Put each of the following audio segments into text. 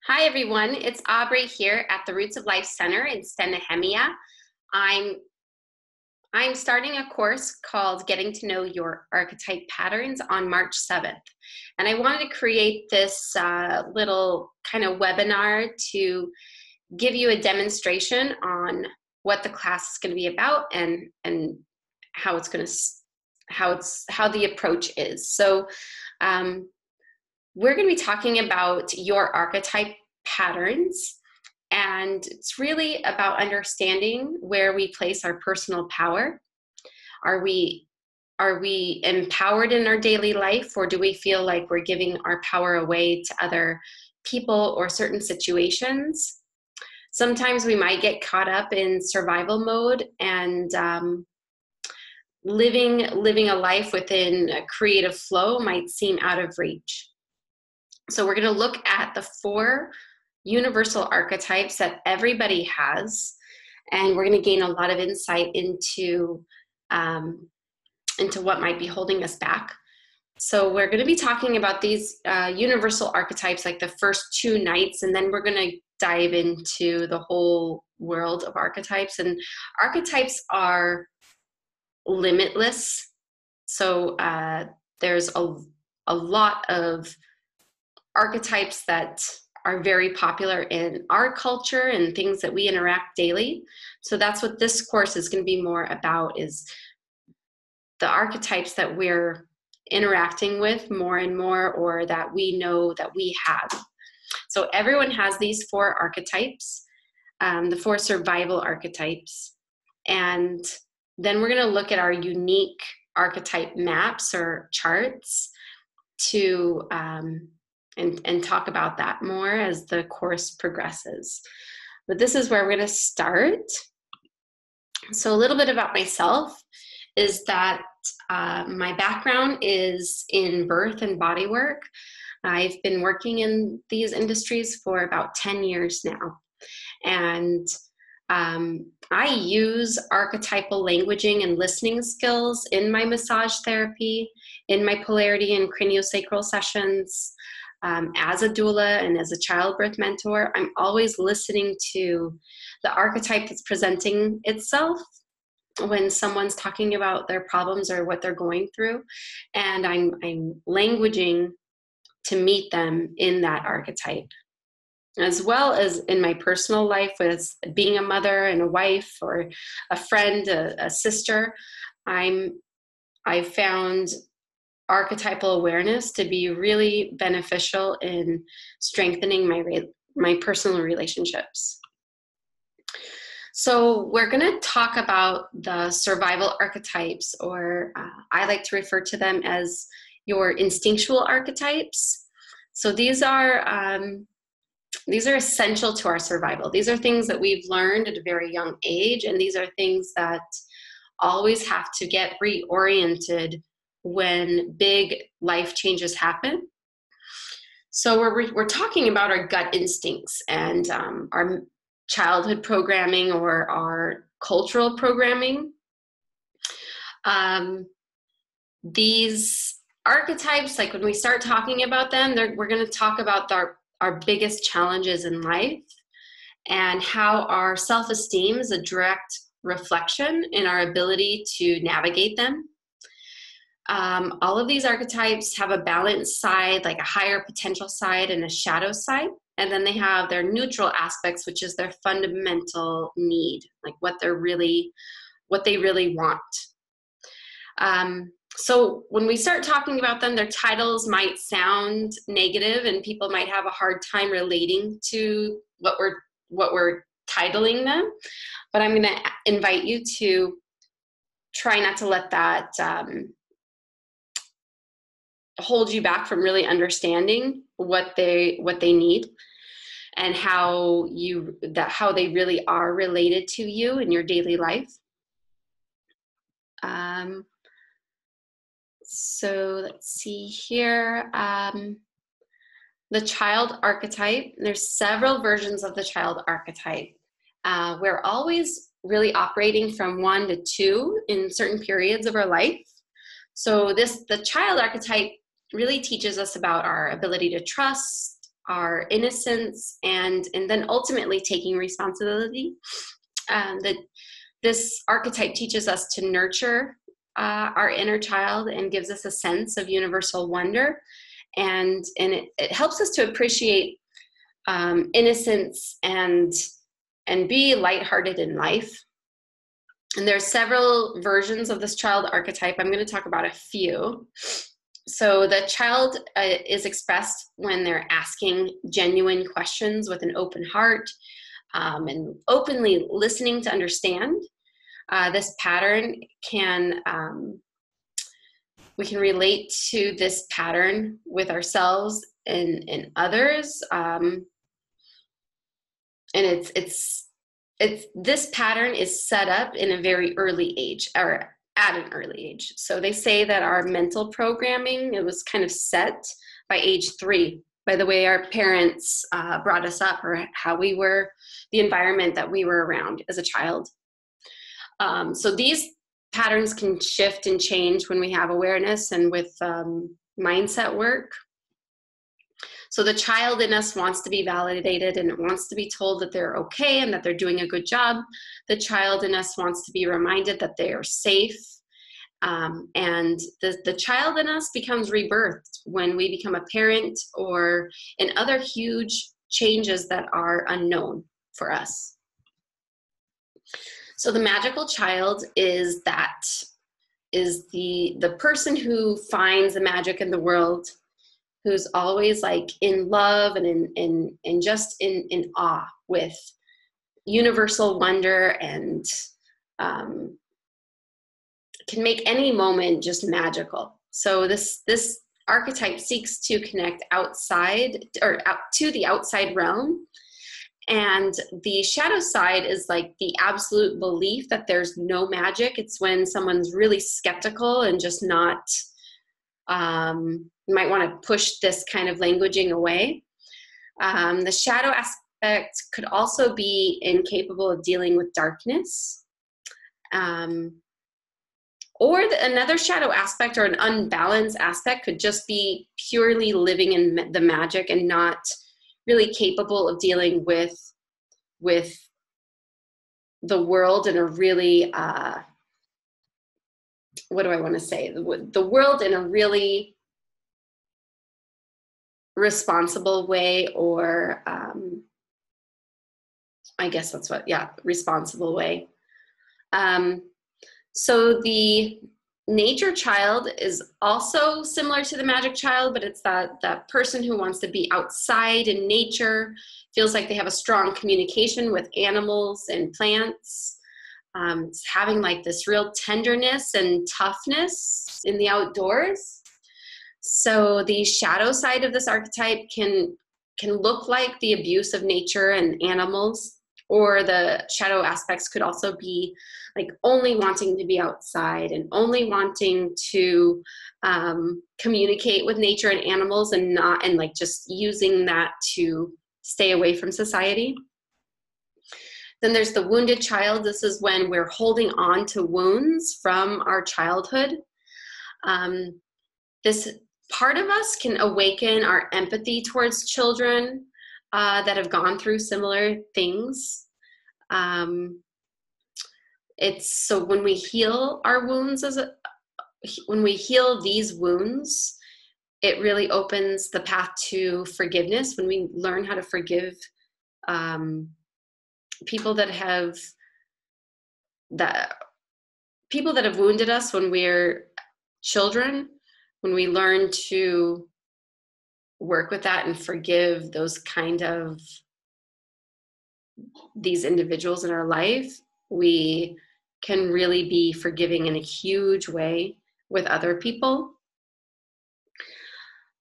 Hi everyone, it's Aubrey here at the Roots of Life Center in Stenahemia. I'm starting a course called Getting to Know Your Archetype Patterns on March 7th. And I wanted to create this little kind of webinar to give you a demonstration on what the class is going to be about and how it's going to how the approach is. So we're going to be talking about your archetype patterns, and it's really about understanding where we place our personal power. Are we empowered in our daily life, or do we feel like we're giving our power away to other people or certain situations? Sometimes we might get caught up in survival mode and living a life within a creative flow might seem out of reach. So we're going to look at the 4 universal archetypes that everybody has, and we're going to gain a lot of insight into what might be holding us back. So we're going to be talking about these universal archetypes like the first 2 nights, and then we're going to dive into the whole world of archetypes. And archetypes are limitless. So there's a lot of archetypes that are very popular in our culture and things that we interact daily. So that's what this course is going to be more about, is the archetypes that we're interacting with more and more, or that we know that we have. So everyone has these 4 archetypes, the 4 survival archetypes. And then we're going to look at our unique archetype maps or charts to and talk about that more as the course progresses. But this is where we're going to start. So a little bit about myself is that my background is in birth and body work. I've been working in these industries for about 10 years now. And I use archetypal languaging and listening skills in my massage therapy, in my polarity and craniosacral sessions. As a doula and as a childbirth mentor, I'm always listening to the archetype that's presenting itself when someone's talking about their problems or what they're going through, and I'm languaging to meet them in that archetype. As well as in my personal life with being a mother and a wife or a friend, a sister, I found archetypal awareness to be really beneficial in strengthening my personal relationships. So we're going to talk about the survival archetypes, or I like to refer to them as your instinctual archetypes. So these are essential to our survival. These are things that we've learned at a very young age, and these are things that always have to get reoriented when big life changes happen. So we're talking about our gut instincts and our childhood programming or our cultural programming. These archetypes, like when we start talking about them, we're going to talk about our biggest challenges in life and how our self-esteem is a direct reflection in our ability to navigate them. All of these archetypes have a balanced side, like a higher potential side and a shadow side. And then they have their neutral aspects, which is their fundamental need, like what they really want. So when we start talking about them, their titles might sound negative and people might have a hard time relating to what we're titling them. But I'm going to invite you to try not to let that hold you back from really understanding what they need and how they really are related to you in your daily life. So let's see here. The child archetype, there's several versions of the child archetype. We're always really operating from 1 to 2 in certain periods of our life. So the child archetype really teaches us about our ability to trust, our innocence, and then ultimately taking responsibility. That this archetype teaches us to nurture our inner child and gives us a sense of universal wonder, and it helps us to appreciate innocence and be lighthearted in life. And there's several versions of this child archetype. I'm going to talk about a few. So the child is expressed when they're asking genuine questions with an open heart, and openly listening to understand. This pattern we can relate to this pattern with ourselves and others. And this pattern is set up in a very early age, or at an early age. So they say that our mental programming, it was kind of set by age 3, by the way our parents brought us up, or how we were, the environment that we were around as a child. So these patterns can shift and change when we have awareness and with mindset work. So the child in us wants to be validated, and it wants to be told that they're okay and that they're doing a good job. The child in us wants to be reminded that they are safe. And the child in us becomes rebirthed when we become a parent, or in other huge changes that are unknown for us. So the magical child is the person who finds the magic in the world, who's always like in love and in just in awe with universal wonder, and can make any moment just magical. So this archetype seeks to connect outside, or out to the outside realm. And the shadow side is like the absolute belief that there's no magic. It's when someone's really skeptical and just not, might want to push this kind of languaging away. The shadow aspect could also be incapable of dealing with darkness. Or another shadow aspect, or an unbalanced aspect, could just be purely living in the magic and not really capable of dealing with the world in a really, what do I want to say? The world in a really responsible way, or I guess that's what, yeah, responsible way. So the nature child is also similar to the magic child, but it's that person who wants to be outside in nature, feels like they have a strong communication with animals and plants. It's having like this real tenderness and toughness in the outdoors. So the shadow side of this archetype can look like the abuse of nature and animals, or the shadow aspects could also be like only wanting to be outside and only wanting to communicate with nature and animals, and like just using that to stay away from society. Then there's the wounded child. This is when we're holding on to wounds from our childhood. This part of us can awaken our empathy towards children that have gone through similar things. It's so when we heal our wounds, when we heal these wounds, it really opens the path to forgiveness. When we learn how to forgive people that have wounded us when we're children, when we learn to work with that and forgive those kind of these individuals in our life, we can really be forgiving in a huge way with other people.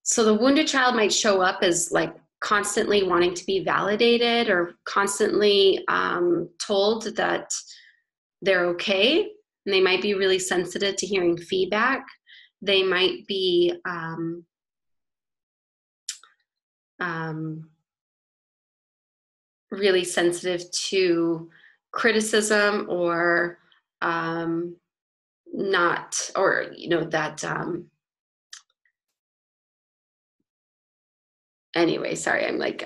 So the wounded child might show up as like constantly wanting to be validated, or constantly told that they're okay. And they might be really sensitive to hearing feedback. They might be really sensitive to criticism, or not, or that anyway, sorry, I'm like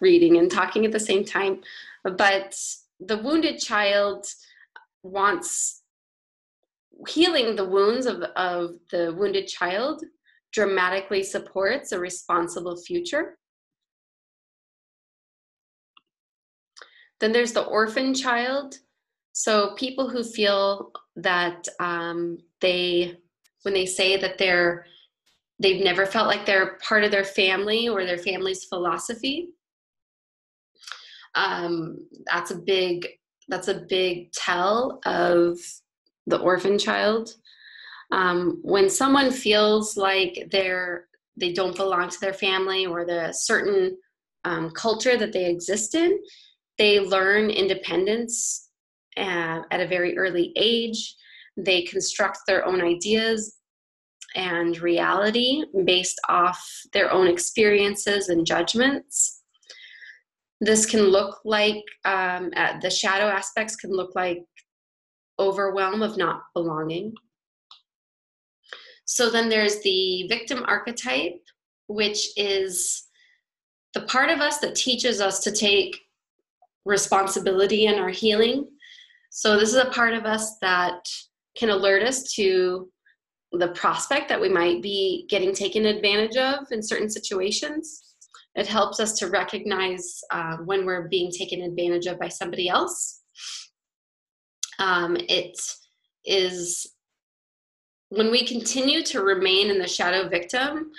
reading and talking at the same time. But the wounded child wants healing the wounds of the wounded child dramatically supports a responsible future. Then there's the orphan child. So people who feel that when they say that they've never felt like they're part of their family or their family's philosophy, that's a big tell of the orphan child. When someone feels like they don't belong to their family or the certain culture that they exist in, they learn independence at a very early age. They construct their own ideas and reality based off their own experiences and judgments. This can look like, the shadow aspects can look like overwhelm of not belonging. So then there's the victim archetype, which is the part of us that teaches us to take responsibility in our healing. So this is a part of us that can alert us to the prospect that we might be getting taken advantage of in certain situations. It helps us to recognize when we're being taken advantage of by somebody else. It is when we continue to remain in the shadow victim,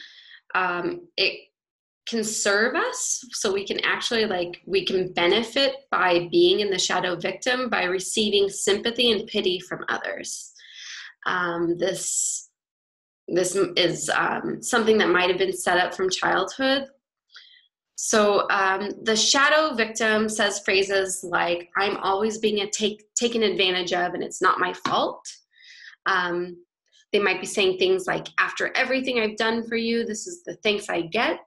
it can serve us. So we can actually we can benefit by being in the shadow victim by receiving sympathy and pity from others. This is something that might have been set up from childhood. So the shadow victim says phrases like, I'm always being taken advantage of and it's not my fault. They might be saying things like, after everything I've done for you, this is the thanks I get.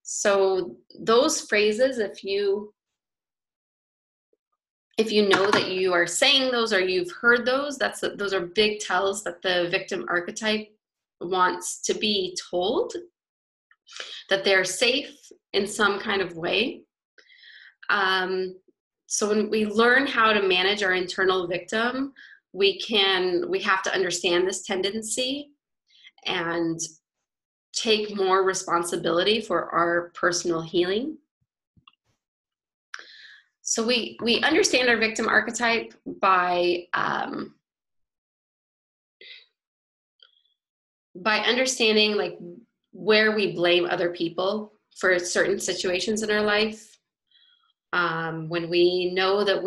So those phrases, if you know that you are saying those or you've heard those, those are big tells that the victim archetype wants to be told that they're safe in some kind of way. So when we learn how to manage our internal victim, we have to understand this tendency and take more responsibility for our personal healing. So we understand our victim archetype by understanding where we blame other people for certain situations in our life. When we know that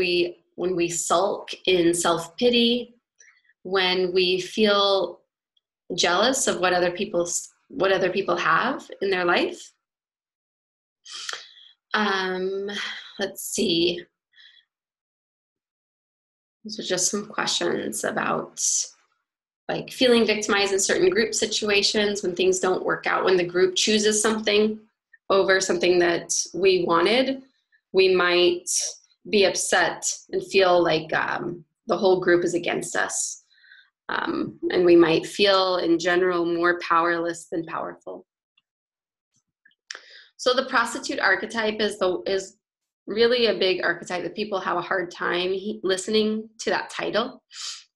when we sulk in self-pity, when we feel jealous of what other people have in their life. Let's see. These are just some questions about feeling victimized in certain group situations when things don't work out, when the group chooses something over something that we wanted. We might be upset and feel like the whole group is against us. And we might feel in general more powerless than powerful. So the prostitute archetype is really a big archetype that people have a hard time listening to that title.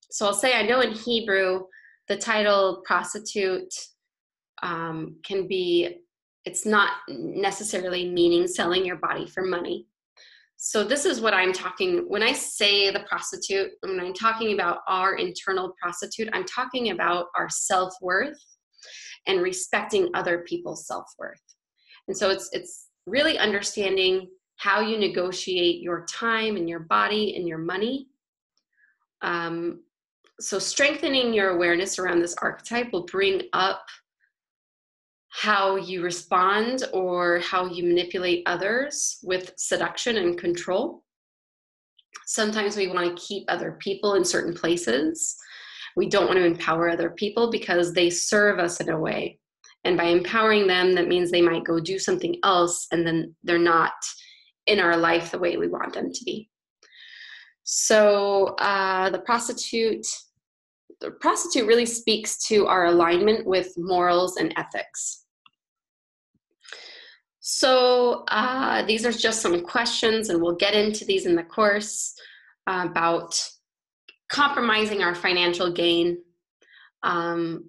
So I'll say, I know in Hebrew, the title prostitute can be, it's not necessarily meaning selling your body for money. So this is what I'm talking, when I say the prostitute, when I'm talking about our internal prostitute, I'm talking about our self-worth and respecting other people's self-worth. And so it's really understanding how you negotiate your time and your body and your money. So strengthening your awareness around this archetype will bring up how you respond or how you manipulate others with seduction and control. Sometimes we want to keep other people in certain places. We don't want to empower other people because they serve us in a way. And by empowering them, that means they might go do something else and then they're not in our life the way we want them to be. So the prostitute really speaks to our alignment with morals and ethics. So these are just some questions, and we'll get into these in the course about compromising our financial gain.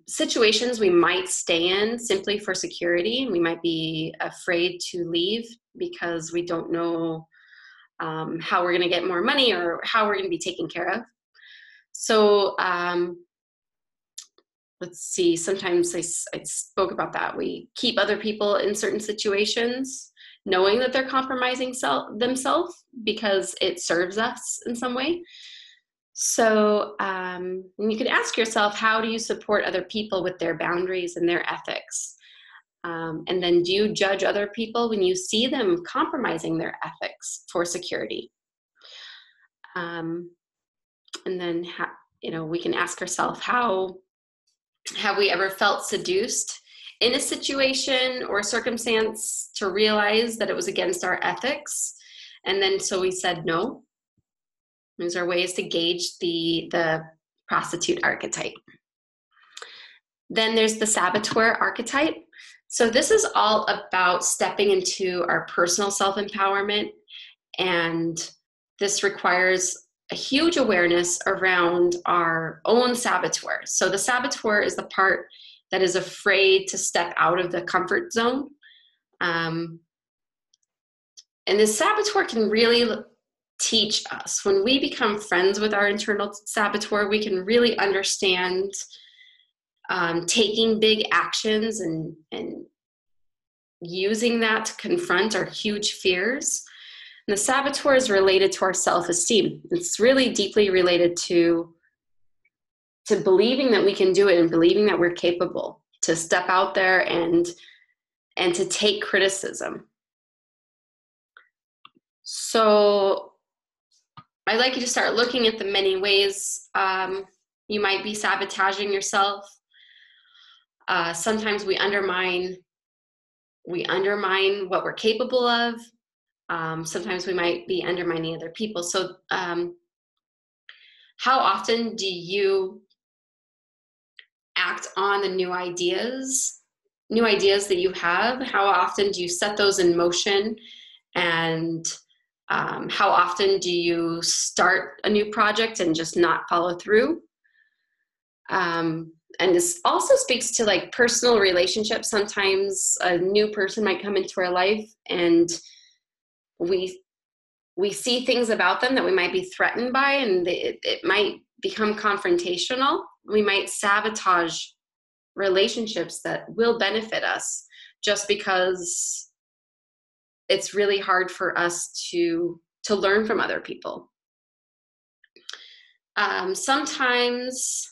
Situations we might stay in simply for security. We might be afraid to leave because we don't know how we're going to get more money or how we're going to be taken care of. So let's see, sometimes I spoke about that. We keep other people in certain situations knowing that they're compromising themselves because it serves us in some way. So you can ask yourself, how do you support other people with their boundaries and their ethics? And then do you judge other people when you see them compromising their ethics for security? And then, we can ask ourselves, how have we ever felt seduced in a situation or circumstance to realize that it was against our ethics? And then so we said no. These are ways to gauge the prostitute archetype. Then there's the saboteur archetype. So this is all about stepping into our personal self-empowerment, and this requires a huge awareness around our own saboteur. So the saboteur is the part that is afraid to step out of the comfort zone. And the saboteur can really teach us. When we become friends with our internal saboteur, we can really understand taking big actions and using that to confront our huge fears. And the saboteur is related to our self-esteem. It's really deeply related to believing that we can do it and believing that we're capable to step out there and to take criticism. So I'd like you to start looking at the many ways you might be sabotaging yourself. Sometimes we undermine what we're capable of. Sometimes we might be undermining other people. So how often do you act on the new ideas that you have? How often do you set those in motion? And how often do you start a new project and just not follow through? And this also speaks to like personal relationships. Sometimes a new person might come into our life and we see things about them that we might be threatened by, and it might become confrontational. We might sabotage relationships that will benefit us just because it's really hard for us to learn from other people. Sometimes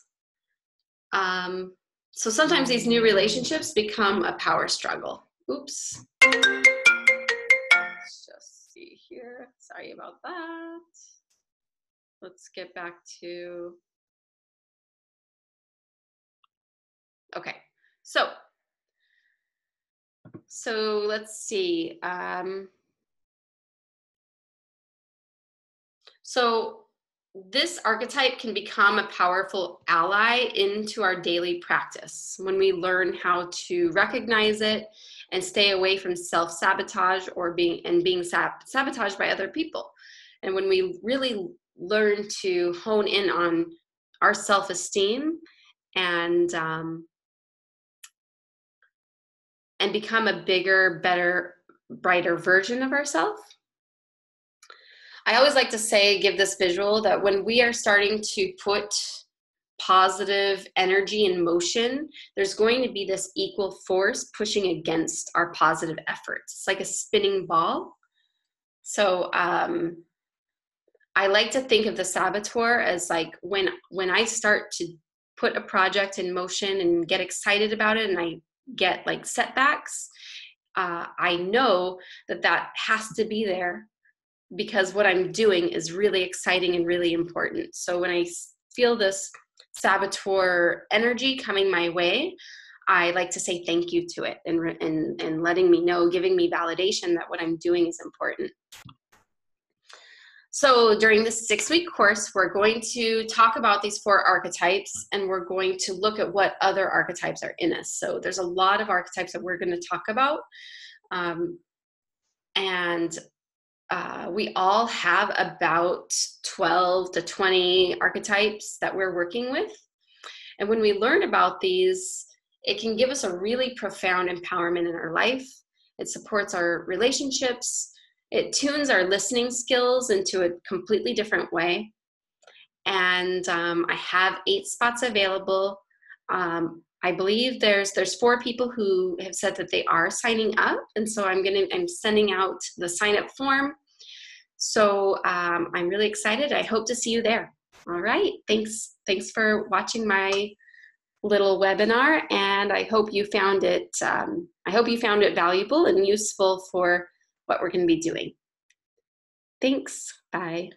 these new relationships become a power struggle. Oops. Let's just see here. Sorry about that. Let's get back to, okay. So let's see. So this archetype can become a powerful ally into our daily practice when we learn how to recognize it and stay away from self-sabotage or being sabotaged by other people. And when we really learn to hone in on our self-esteem and become a bigger, better, brighter version of ourselves. I always like to give this visual that when we are starting to put positive energy in motion, there's going to be this equal force pushing against our positive efforts. It's like a spinning ball. So I like to think of the saboteur as like when I start to put a project in motion and get excited about it and I get like setbacks, I know that has to be there because what I'm doing is really exciting and really important. So when I feel this saboteur energy coming my way, I like to say thank you to it and letting me know, giving me validation that what I'm doing is important. So during this 6-week course, we're going to talk about these 4 archetypes, and we're going to look at what other archetypes are in us. So there's a lot of archetypes that we're going to talk about. And we all have about 12 to 20 archetypes that we're working with. And when we learn about these, it can give us a really profound empowerment in our life. It supports our relationships. It tunes our listening skills into a completely different way. And I have 8 spots available. I believe there's 4 people who have said that they are signing up, and so I'm sending out the sign up form. So I'm really excited. I hope to see you there. All right, thanks for watching my little webinar, and I hope you found it valuable and useful for what we're going to be doing. Thanks. Bye.